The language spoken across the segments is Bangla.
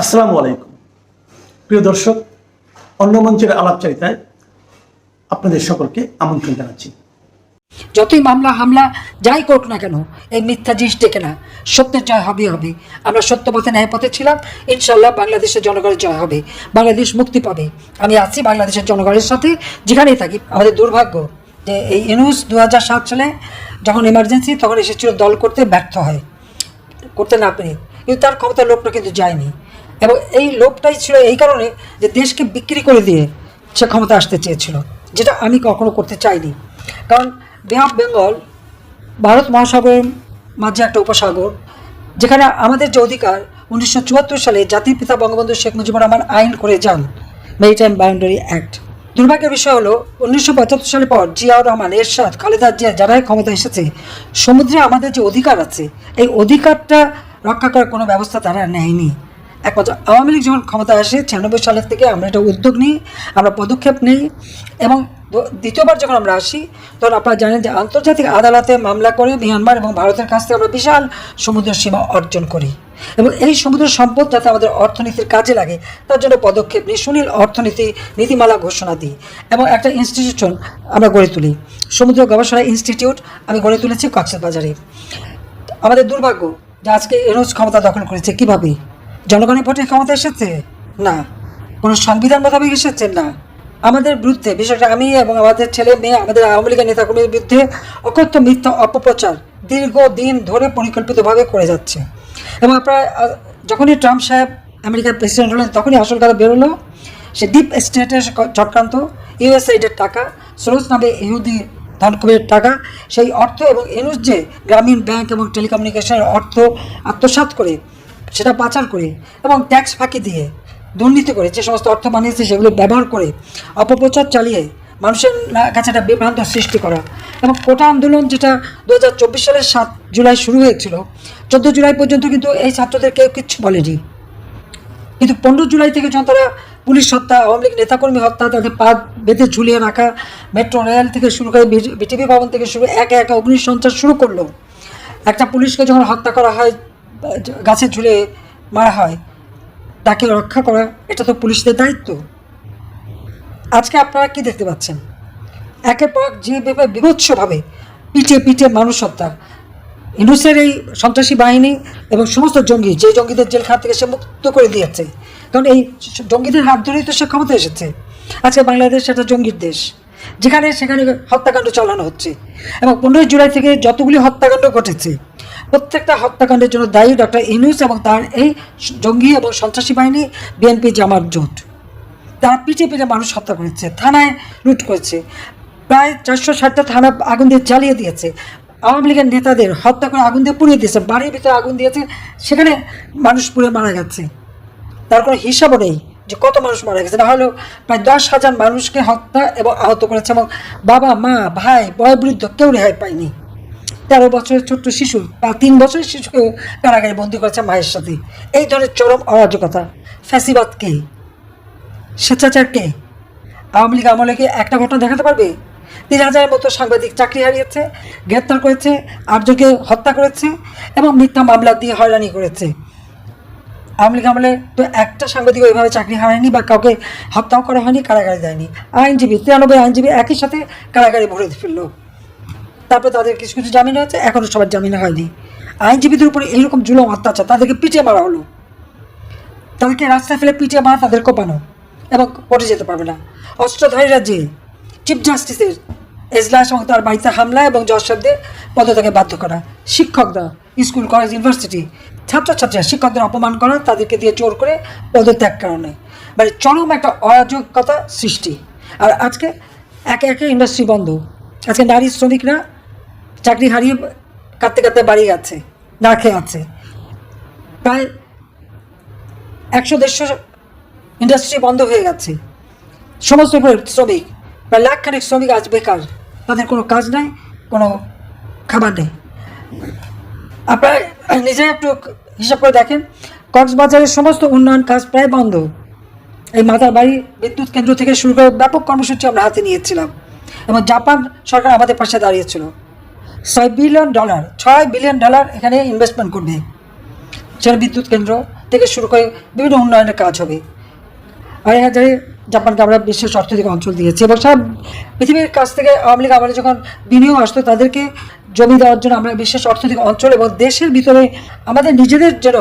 আসসালামু আলাইকুম প্রিয় দর্শক, অন্য মঞ্চের আলাপচারিতায় আপনাদের সকলকে আমন্ত্রণ জানাচ্ছি। যতই মামলা হামলা যাই করুক না কেন, এই মিথ্যা জিনিস ডেকে না, সত্যের জয় হবে হবে। আমরা সত্য পথে ন্যায় পথে ছিলাম, ইনশাল্লাহ বাংলাদেশের জনগণের জয় হবে, বাংলাদেশ মুক্তি পাবে। আমি আছি বাংলাদেশের জনগণের সাথে যেখানেই থাকি। আমাদের দুর্ভাগ্য যে এই ইউনূস 2007 সালে যখন এমার্জেন্সি তখন এসেছিল দল করতে, ব্যর্থ হয়, করতে না পেরে। কিন্তু তার ক্ষমতার লোভটা কিন্তু যায়নি, এবং এই লোভটাই ছিল এই কারণে যে দেশকে বিক্রি করে দিয়ে সে ক্ষমতা আসতে চেয়েছিল, যেটা আমি কখনো করতে চাইনি। কারণ বে অফ বেঙ্গল ভারত মহাসাগরের মাঝে একটা উপসাগর, যেখানে আমাদের যে অধিকার 1974 সালে জাতির পিতা বঙ্গবন্ধু শেখ মুজিবুর রহমান আইন করে যান, মেরিটাইম বাউন্ডারি অ্যাক্ট। দুর্ভাগ্যের বিষয় হলো 1975 সালের পর জিয়াউর রহমান, এরশাদ, খালেদা জিয়া যারাই ক্ষমতা এসেছে, সমুদ্রে আমাদের যে অধিকার আছে এই অধিকারটা রক্ষা করার কোনো ব্যবস্থা তারা নেয়নি। একমাত্র আওয়ামী লীগ যখন ক্ষমতা আসে 96 সালের থেকে আমরা এটা উদ্যোগ নিই, আমরা পদক্ষেপ নিই, এবং দ্বিতীয়বার যখন আমরা আসি তখন আপনারা জানেন যে আন্তর্জাতিক আদালতে মামলা করে মিয়ানমার এবং ভারতের কাছ থেকে আমরা বিশাল সমুদ্র সীমা অর্জন করি, এবং এই সমুদ্র সম্পদ যাতে আমাদের অর্থনীতির কাজে লাগে তার জন্য পদক্ষেপ নিই, সুনীল অর্থনীতি নীতিমালা ঘোষণা দিই, এবং একটা ইনস্টিটিউশন আমরা গড়ে তুলি, সমুদ্র গবেষণা ইনস্টিটিউট আমি গড়ে তুলেছি কক্সবাজারে। আমাদের দুর্ভাগ্য যে আজকে ইউনূস ক্ষমতা দখল করেছে। কীভাবে? জনগণের ভোটে ক্ষমতা এসেছে না, কোনো সংবিধান মোতাবেক এসেছে না, আমাদের বিরুদ্ধে, বিশেষ করে আমি এবং আমাদের ছেলে মেয়ে, আমাদের আওয়ামী লীগের নেতাকর্মীর বিরুদ্ধে অকথ্য মিথ্যা অপপ্রচার দীর্ঘদিন ধরে পরিকল্পিতভাবে করে যাচ্ছে। এবং আপনারা যখনই ট্রাম্প সাহেব আমেরিকার প্রেসিডেন্ট হলেন তখনই আসল কথা বেরোলো, সে ডিপ স্টেটের চক্রান্ত, ইউএসএইডের টাকা, সরোজ নামে ইহুদি ধনকুবের টাকা, সেই অর্থ এবং ইউনূস যে গ্রামীণ ব্যাংক এবং টেলিকমিউনিকেশনের অর্থ আত্মসাৎ করে, সেটা পাচার করে এবং ট্যাক্স ফাঁকি দিয়ে দুর্নীতি করে যে সমস্ত অর্থ বানিয়েছে সেগুলো ব্যবহার করে অপপ্রচার চালিয়ে মানুষের কাছে একটা বিভ্রান্ত সৃষ্টি করা। এবং কোটা আন্দোলন যেটা 2024 সালের 7 জুলাই শুরু হয়েছিল, 14 জুলাই পর্যন্ত কিন্তু এই ছাত্রদের কেউ কিচ্ছু বলেনি। কিন্তু 15 জুলাই থেকে যখন তারা পুলিশ হত্যা, আওয়ামী লীগ নেতাকর্মী হত্যা, তাদের পা বেঁধে ঝুলিয়ে রাখা, মেট্রো রেল থেকে শুরু করে বিটিভি ভবন থেকে শুরু একে একে অগ্নিসংযোগ শুরু করলো। একটা পুলিশকে যখন হত্যা করা হয়, গাছে ঝুলে মারা হয়, তাকে রক্ষা করা এটা তো পুলিশদের দায়িত্ব। আজকে আপনারা কি দেখতে পাচ্ছেন? একের পর যেভাবে বিভৎসভাবে পিটিয়ে পিটিয়ে মানুষ হত্যা, ইউনূসের এই সন্ত্রাসী বাহিনী এবং সমস্ত জঙ্গি, যে জঙ্গিদের জেলখানা থেকে সে মুক্ত করে দিয়েছে, কারণ এই জঙ্গিদের হাত ধরেই তো সে ক্ষমতা এসেছে। আজকে বাংলাদেশ একটা জঙ্গির দেশ, যেখানে সেখানে হত্যাকাণ্ড চালানো হচ্ছে, এবং 15 জুলাই থেকে যতগুলি হত্যাকাণ্ড ঘটেছে প্রত্যেকটা হত্যাকাণ্ডের জন্য দায়ী ডক্টর ইউনূস এবং তার এই জঙ্গি এবং সন্ত্রাসী বাহিনী, বিএনপি জামাত জোট। তারা পিটিয়ে পিটিয়ে মানুষ হত্যা করেছে, থানায় লুট করেছে, প্রায় 460টা থানা আগুন দিয়ে জ্বালিয়ে দিয়েছে, আওয়ামী লীগের নেতাদের হত্যা করে আগুন দিয়ে পুড়িয়ে দিয়েছে, বাড়ির ভিতরে আগুন দিয়েছে, সেখানে মানুষ পুড়ে মারা গেছে। তার কোনো হিসাবও নেই যে কত মানুষ মারা গেছে। না হলেও প্রায় 10,000 মানুষকে হত্যা এবং আহত করেছে, এবং বাবা মা ভাই বয়োবৃদ্ধ কেউ রেহাই পায়নি। 13 বছরের ছোট্ট শিশু বা 3 বছরের শিশুকেও কারাগারে বন্দি করেছে মায়ের সাথে। এই ধরনের চরম অরাজকতা, ফ্যাসিবাদ কে, স্বেচ্ছাচার কে? আওয়ামী লীগ আমলে কি একটা ঘটনা দেখাতে পারবে? 3,000-এর মতো সাংবাদিক চাকরি হারিয়েছে, গ্রেপ্তার করেছে, 8 জনকে হত্যা করেছে এবং মিথ্যা মামলা দিয়ে হয়রানি করেছে। আওয়ামী লীগ আমলে তো একটা সাংবাদিক ওইভাবে চাকরি হারায়নি বা কাউকে হত্যাও করা হয়নি, কারাগারে দেয়নি। আইনজীবী 93 আইনজীবী একই সাথে কারাগারে ভরে ফেললো, তারপরে তাদের কিছু কিছু জামিন হয়েছে, এখনও সবার জামিন হয়নি। আইনজীবীদের উপরে এইরকম জুলুম অত্যাচার, তাদেরকে পিটিয়ে মারা হলো, তাদেরকে রাস্তায় ফেলে পিটিয়ে মারা, তাদের কোপানো, এবং কোর্টে যেতে পারবে না। অস্ত্রধারীরা যে চিফ জাস্টিসের এজলাস এবং তার বাড়িতে হামলা এবং জজ সাহেবদের পদত্যাগে বাধ্য করা, শিক্ষকরা, স্কুল কলেজ ইউনিভার্সিটি ছাত্রছাত্রীরা শিক্ষকদের অপমান করা, তাদেরকে দিয়ে জোর করে পদত্যাগ কারণে মানে চরম একটা অরাজকতা সৃষ্টি। আর আজকে একে একে ইন্ডাস্ট্রি বন্ধ। আজকে নারী শ্রমিকরা চাকরি হারিয়ে কাঁদতে কাঁদতে বাড়ি গেছে, না খেয়ে আছে। প্রায় 100-150 ইন্ডাস্ট্রি বন্ধ হয়ে গেছে। সমস্ত শ্রমিক, প্রায় লাখখানেক শ্রমিক আজ বেকার, তাদের কোনো কাজ নাই, কোনো খাবার নেই। আপনারা নিজে একটু হিসাব করে দেখেন, কক্সবাজারের সমস্ত উন্নয়ন কাজ প্রায় বন্ধ। এই মাতার বাড়ি বিদ্যুৎ কেন্দ্র থেকে শুরু করে ব্যাপক কর্মসূচি আমরা হাতে নিয়েছিলাম, এবং জাপান সরকার আমাদের পাশে দাঁড়িয়েছিল। $6 বিলিয়ন এখানে ইনভেস্টমেন্ট করবে, সেটা বিদ্যুৎ কেন্দ্র, থেকে শুরু করে বিভিন্ন উন্নয়নের কাজ হবে। 2,000 জাপানকে আমরা বিশেষ অর্থনৈতিক অঞ্চল দিয়েছি এবং সারা পৃথিবীর কাছ থেকে আওয়ামী লীগ আমলে যখন বিনিয়োগ আসতো তাদেরকে জমি দেওয়ার জন্য আমরা বিশেষ অর্থনৈতিক অঞ্চল এবং দেশের ভিতরে আমাদের নিজেদের যেন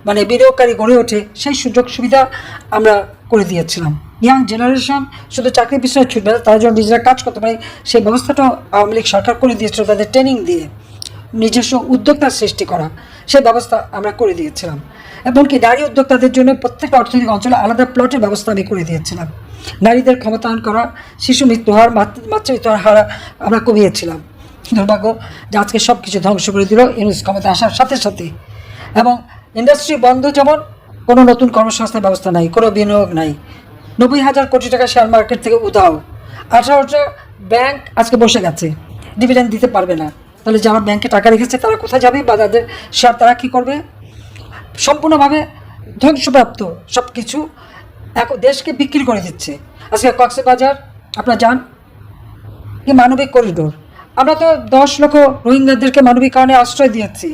মানে বিনিয়োগকারী গড়ে ওঠে সেই সুযোগ সুবিধা আমরা করে দিয়েছিলাম। ইয়াং জেনারেশন শুধু চাকরির পিছনে ছুটবে না, তারা যেন নিজেরা কাজ করতে পারে সেই ব্যবস্থাটাও আওয়ামী লীগ সরকার করে দিয়েছিল, তাদের ট্রেনিং দিয়ে নিজস্ব উদ্যোক্তার সৃষ্টি করা সেই ব্যবস্থা আমরা করে দিয়েছিলাম। এমনকি নারী উদ্যোক্তাদের জন্য প্রত্যেকটা অর্থনৈতিক অঞ্চলে আলাদা প্লটের ব্যবস্থা আমি করে দিয়েছিলাম। নারীদের ক্ষমতায়ন করা, শিশু মৃত্যু হার, মাতৃ হার আমরা কমিয়েছিলাম। দুর্ভাগ্য যে আজকে সব কিছু ধ্বংস করে দিল ইউনুস ক্ষমতা আসার সাথে সাথে। এবং ইন্ডাস্ট্রি বন্ধ, যেমন কোনো নতুন কর্মসংস্থান ব্যবস্থা নাই, কোনো বিনিয়োগ নাই, 90,000 কোটি টাকা শেয়ার মার্কেট থেকে উধাও, 18টা ব্যাংক আজকে বসে গেছে, ডিভিডেন্ড দিতে পারবে না। তাহলে যারা ব্যাংকে টাকা রেখেছে তারা কোথায় যাবে, বা তাদের শেয়ার তারা কী করবে? সম্পূর্ণভাবে ধ্বংসপ্রাপ্ত সব কিছু এখন দেশকে বিক্রি করে দিচ্ছে। আজকে কক্সবাজার আপনারা যান, কি মানবিক করিডোর, আমরা তো 10 লক্ষ রোহিঙ্গাদেরকে মানবিক কারণে আশ্রয় দিয়েছি।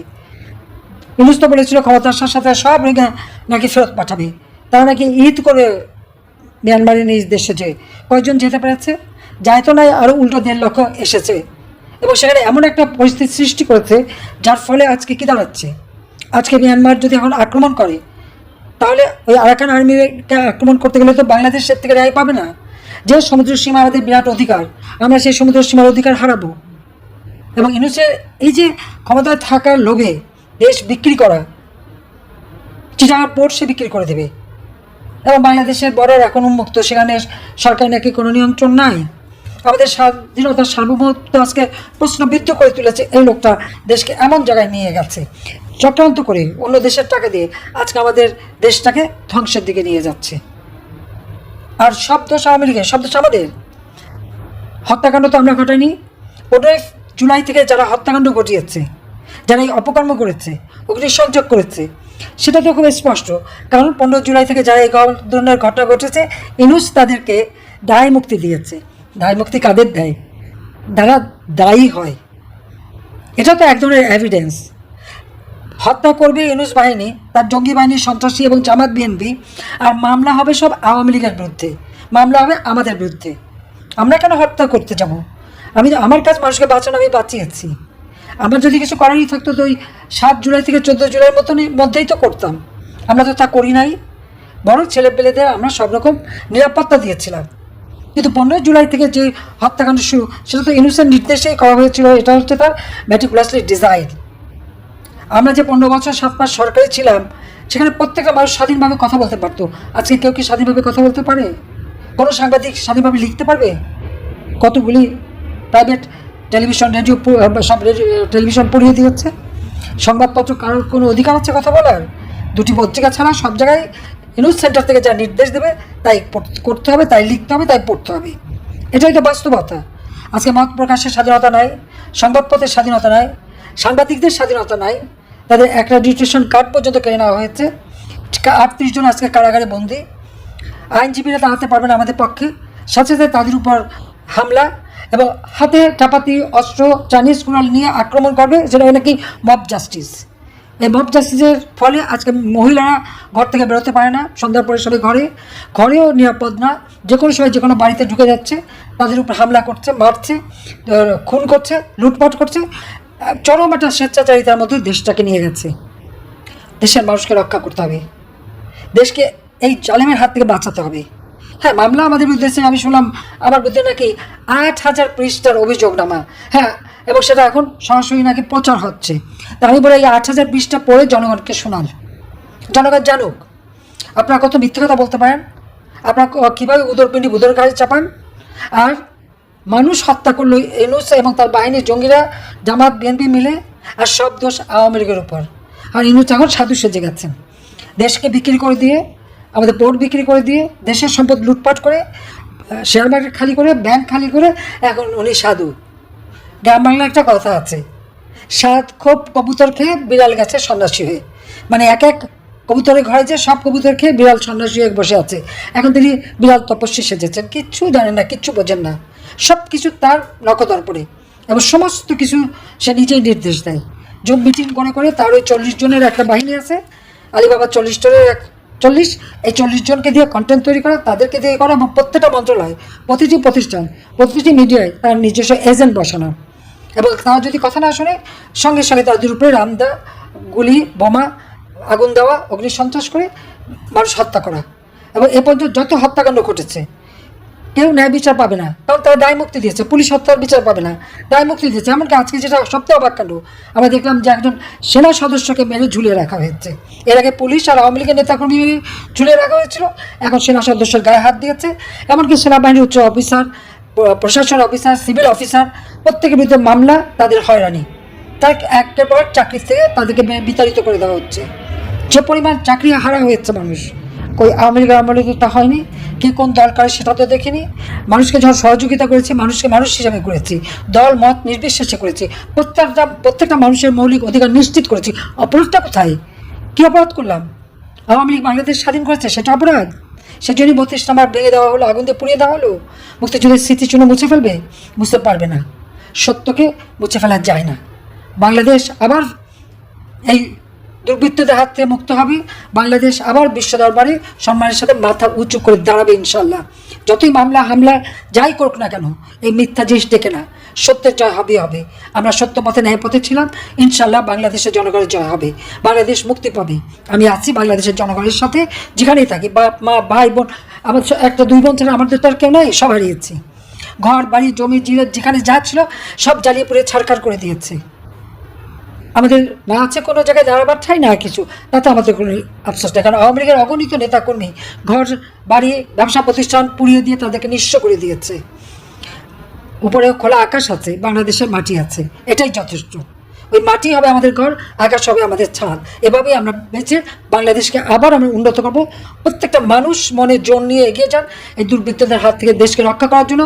ইউনুস তো বলেছিল ক্ষমতা আসার সাথে সব রোহিঙ্গা নাকি ফেরত পাঠাবে, তারা নাকি ঈদ করে মিয়ানমারের নিজ দেশে যে কয়েকজন যেতে পেরেছে, যায় তো নাই, আরও উল্টো 1.5 লক্ষ এসেছে। এবং সেখানে এমন একটা পরিস্থিতি সৃষ্টি করেছে যার ফলে আজকে কী দাঁড়াচ্ছে, আজকে মিয়ানমার যদি এখন আক্রমণ করে তাহলে ওই আরাকান আর্মিকে আক্রমণ করতে গেলে তো বাংলাদেশের থেকে রেহাই পাবে না। যে সমুদ্র সীমা আমাদের বিরাট অধিকার, আমরা সেই সমুদ্র সীমার অধিকার হারাবো। এবং ইউনুসের এই যে ক্ষমতায় থাকার লোভে দেশ বিক্রি করা, চিটাগাং পোর্ট সে বিক্রি করে দেবে। এবং বাংলাদেশের বর্ডার এখন উন্মুক্ত, সেখানে সরকার নাকি কোনো নিয়ন্ত্রণ নাই। আমাদের স্বাধীনতার সার্বভৌমত্ব আজকে প্রশ্নবিদ্ধ করে তুলেছে এই লোকটা, দেশকে এমন জায়গায় নিয়ে গেছে চক্রান্ত করে অন্য দেশের টাকা দিয়ে আজকে আমাদের দেশটাকে ধ্বংসের দিকে নিয়ে যাচ্ছে। আর সব দোষ আওয়ামী লীগের, সব দোষ আমাদের। হত্যাকাণ্ড তো আমরা ঘটাইনি। 15 জুলাই থেকে যারা হত্যাকাণ্ড ঘটিয়েছে, যারা এই অপকর্ম করেছে, অগ্নিসংযোগ করেছে, সেটা তো খুব স্পষ্ট। কারণ 15 জুলাই থেকে যারা এই ধরনের ঘটনা ঘটেছে, ইউনুস তাদেরকে দায় মুক্তি দিয়েছে। দায় মুক্তি কাদের দেয়? যারা দায়ী হয়। এটা তো এক ধরনের এভিডেন্স। হত্যা করবে ইউনুস বাহিনী, তার জঙ্গি বাহিনী, সন্ত্রাসী এবং জামাত বিএনপি, আর মামলা হবে সব আওয়ামী লীগের বিরুদ্ধে, মামলা হবে আমাদের বিরুদ্ধে। আমরা কেন হত্যা করতে যাব? আমার কাজ মানুষকে বাঁচানো, আমি বাঁচিয়েছি। আমার যদি কিছু করারই থাকতো তো ওই 7 জুলাই থেকে 14 জুলাইয়ের মধ্যেই তো করতাম। আমরা তো তা করি নাই, বরং ছেলেপেলেদের আমরা সব রকম নিরাপত্তা দিয়েছিলাম। কিন্তু 15 জুলাই থেকে যে হত্যাকাণ্ড শুরু, সেটা তো ইউনুসের নির্দেশেই করা হয়েছিল। এটা হচ্ছে তার ম্যাটিকুলাসলি ডিজাইন। আমরা যে 15 বছর 7 মাস সরকারে ছিলাম, সেখানে প্রত্যেকটা মানুষ স্বাধীনভাবে কথা বলতে পারতো। আজকে কেউ কি স্বাধীনভাবে কথা বলতে পারে? কোনো সাংবাদিক স্বাধীনভাবে লিখতে পারবে? কতগুলি প্রাইভেট টেলিভিশন, রেডিও, সব টেলিভিশন পড়িয়ে দিয়েছে। সংবাদপত্র কারোর কোনো অধিকার আছে কথা বলার? 2টি পত্রিকা ছাড়া সব জায়গায় নিউজ সেন্টার থেকে যা নির্দেশ দেবে তাই করতে হবে, তাই লিখতে হবে, তাই পড়তে হবে। এটাই তো বাস্তবতা। আজকে মত প্রকাশের স্বাধীনতা নাই, সংবাদপত্রের স্বাধীনতা নাই, সাংবাদিকদের স্বাধীনতা নাই। তাদের অ্যাক্রেডিটেশন কার্ড পর্যন্ত কেড়ে নেওয়া হয়েছে। 38 জন আজকে কারাগারে বন্দী। আইনজীবীরা দাঁড়াতে পারবে না আমাদের পক্ষে। সাথে সাথে তাদের উপর হামলা এবং হাতে চাপাতি, অস্ত্র, চাইনিজ কুড়াল নিয়ে আক্রমণ করবে, সেটা নাকি মব জাস্টিস। এই মব জাস্টিসের ফলে আজকে মহিলারা ঘর থেকে বেরোতে পারে না, সন্ধ্যার পরে সবাই ঘরেও নিরাপদ না। যে কোনো সময় যে কোনো বাড়িতে ঢুকে যাচ্ছে, তাদের উপর হামলা করছে, মারছে, খুন করছে, লুটপাট করছে। চরম একটা স্বেচ্ছাচারিতার মধ্যে দেশটাকে নিয়ে গেছে। দেশের মানুষকে রক্ষা করতে হবে, দেশকে এই জালেমের হাত থেকে বাঁচাতে হবে। হ্যাঁ, মামলা আমাদের বিরুদ্ধে, আমি শুনলাম আমার বিরুদ্ধে নাকি 8,000 পৃষ্ঠার অভিযোগনামা। হ্যাঁ, এবং সেটা এখন সরাসরি নাকি প্রচার হচ্ছে। তা আমি বলে এই 8,000 পৃষ্ঠা পড়ে জনগণকে শোনান, জনগণ জানুক আপনারা কত মিথ্যে কথা বলতে পারেন, আপনারা কীভাবে উদরপিণ্ডি বুদর গাড়ি চাপান। আর মানুষ হত্যা করলো ইউনূস এবং তার বাহিনীর জঙ্গিরা, জামাত বিএনপি মিলে। আর সব দোষ আওয়ামী লীগের উপর। আর ইউনূস এখন সাধু সেজে গেছেন, দেশকে বিক্রি করে দিয়ে, আমাদের পোর্ট বিক্রি করে দিয়ে, দেশের সম্পদ লুটপাট করে, শেয়ার মার্কেট খালি করে, ব্যাংক খালি করে এখন উনি সাধু। গ্রাম বাংলায় একটা কথা আছে, 7 খোপ কবুতর খেয়ে বিড়াল গেছে সন্ন্যাসী হয়ে। মানে এক কবুতরের ঘরে যে সব কবুতর খেয়ে বিড়াল সন্ন্যাসী হয়ে বসে আছে। এখন তিনি বিড়াল তপস্বী সেজেছেন, কিচ্ছু জানেন না, কিচ্ছু বোঝেন না। সব কিছু তার নখদর্পণে এবং সমস্ত কিছু সে নিজেই নির্দেশ দেয়। জব মিটিং করে তার ওই 40 জনের একটা বাহিনী আছে, আলিবাবা 40 এই 40 জনকে দিয়ে কন্টেন্ট তৈরি করা, তাদেরকে দিয়ে করা, এবং প্রত্যেকটা মন্ত্রণালয়, প্রতিটি প্রতিষ্ঠান, প্রতিটি মিডিয়ায় তার নিজস্ব এজেন্ট বসানো, এবং তারা যদি কথা না শোনে সঙ্গে সঙ্গে তাদের উপরে রামদা, গুলি, বোমা, আগুন দেওয়া, অগ্নিসন্ত্রাস করে মানুষ হত্যা করা। এবং এ পর্যন্ত যত হত্যাকাণ্ড ঘটেছে কেউ ন্যায় বিচার পাবে না, কারণ তারা দায় মুক্তি দিয়েছে। পুলিশ হত্যার বিচার পাবে না, দায় মুক্তি দিয়েছে। এমনকি আজকে যেটা সবথেকে অবাক কাণ্ড, আমরা দেখলাম যে একজন সেনা সদস্যকে মেরে ঝুলিয়ে রাখা হয়েছে। এর আগে পুলিশ আর আওয়ামী লীগের নেতাকর্মী ঝুলিয়ে রাখা হয়েছিল, এখন সেনা সদস্যের গায়ে হাত দিয়েছে। এমনকি সেনাবাহিনীর উচ্চ অফিসার, প্রশাসন অফিসার, সিভিল অফিসার, প্রত্যেকের বিরুদ্ধে মামলা, তাদের হয়রানি, তার একের পর চাকরি থেকে তাদেরকে বিতাড়িত করে দেওয়া হচ্ছে। যে পরিমাণ চাকরি হারা হয়েছে মানুষ, কই আওয়ামী লীগের আমলে তো তা হয়নি। কে কোন দল করে সেটা তো দেখিনি। মানুষকে যখন সহযোগিতা করেছি, মানুষকে মানুষ হিসাবে করেছি, দল মত নির্বিশেষে করেছি, প্রত্যেকটা মানুষের মৌলিক অধিকার নিশ্চিত করেছি। অপরাধটা কোথায়? কী অপরাধ করলাম? আওয়ামী লীগ বাংলাদেশ স্বাধীন করেছে, সেটা অপরাধ? সেজন্যই 32 নম্বর ভেঙে দেওয়া হলো, আগুন দিয়ে পুড়িয়ে দেওয়া হলো। মুক্তিযুদ্ধের স্মৃতিচিহ্ন মুছে ফেলবে? বুঝতে পারবে না। সত্যকে মুছে ফেলা যায় না। বাংলাদেশ আবার এই দুর্বৃত্তদের হাত থেকে মুক্ত হবে। বাংলাদেশ আবার বিশ্ব দরবারে সম্মানের সাথে মাথা উঁচু করে দাঁড়াবে ইনশাল্লাহ। যতই মামলা হামলা যাই করুক না কেন, এই মিথ্যা জিনিস ডেকে না, সত্যের জয় হবে। আমরা সত্য পথে ন্যায় পথে ছিলাম, ইনশাল্লাহ বাংলাদেশের জনগণের জয় হবে, বাংলাদেশ মুক্তি পাবে। আমি আছি বাংলাদেশের জনগণের সাথে, যেখানেই থাকি, বাপ মা ভাই বোন, আমার একটা 2 বোন ছাড়া আমাদের তো আর কেউ নাই, সব হারিয়েছি। ঘর বাড়ি জমি যেখানে যা ছিল সব জ্বালিয়ে পুড়ে ছাড়খাড় করে দিয়েছে। আমাদের না আছে কোনো জায়গায় দাঁড়াবার ঠাই, না কিছু, তাতে আমাদের কোনো আফসোস নেই। কারণ আওয়ামী লীগের অগণিত নেতাকর্মী ঘর বাড়ি ব্যবসা প্রতিষ্ঠান পুড়িয়ে দিয়ে তাদেরকে নিঃস্ব করে দিয়েছে। উপরে খোলা আকাশ আছে, বাংলাদেশের মাটি আছে, এটাই যথেষ্ট। ওই মাটি হবে আমাদের ঘর, আকাশ হবে আমাদের ছাদ। এভাবেই আমরা বেঁচে বাংলাদেশকে আবার আমরা উন্নত করব। প্রত্যেকটা মানুষ মনে জোর নিয়ে এগিয়ে যান এই দুর্বৃত্তদের হাত থেকে দেশকে রক্ষা করার জন্য।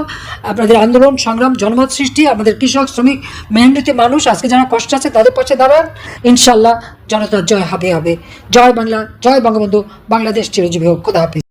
আপনাদের আন্দোলন সংগ্রাম, জনমত সৃষ্টি, আমাদের কৃষক শ্রমিক মেহনতি মানুষ আজকে যারা কষ্ট আছে তাদের পাশে দাঁড়ান, ইনশাল্লাহ জনতার জয় হবে। জয় বাংলা, জয় বঙ্গবন্ধু, বাংলাদেশ চিরজীবী হোক। খোদা হাফেজ।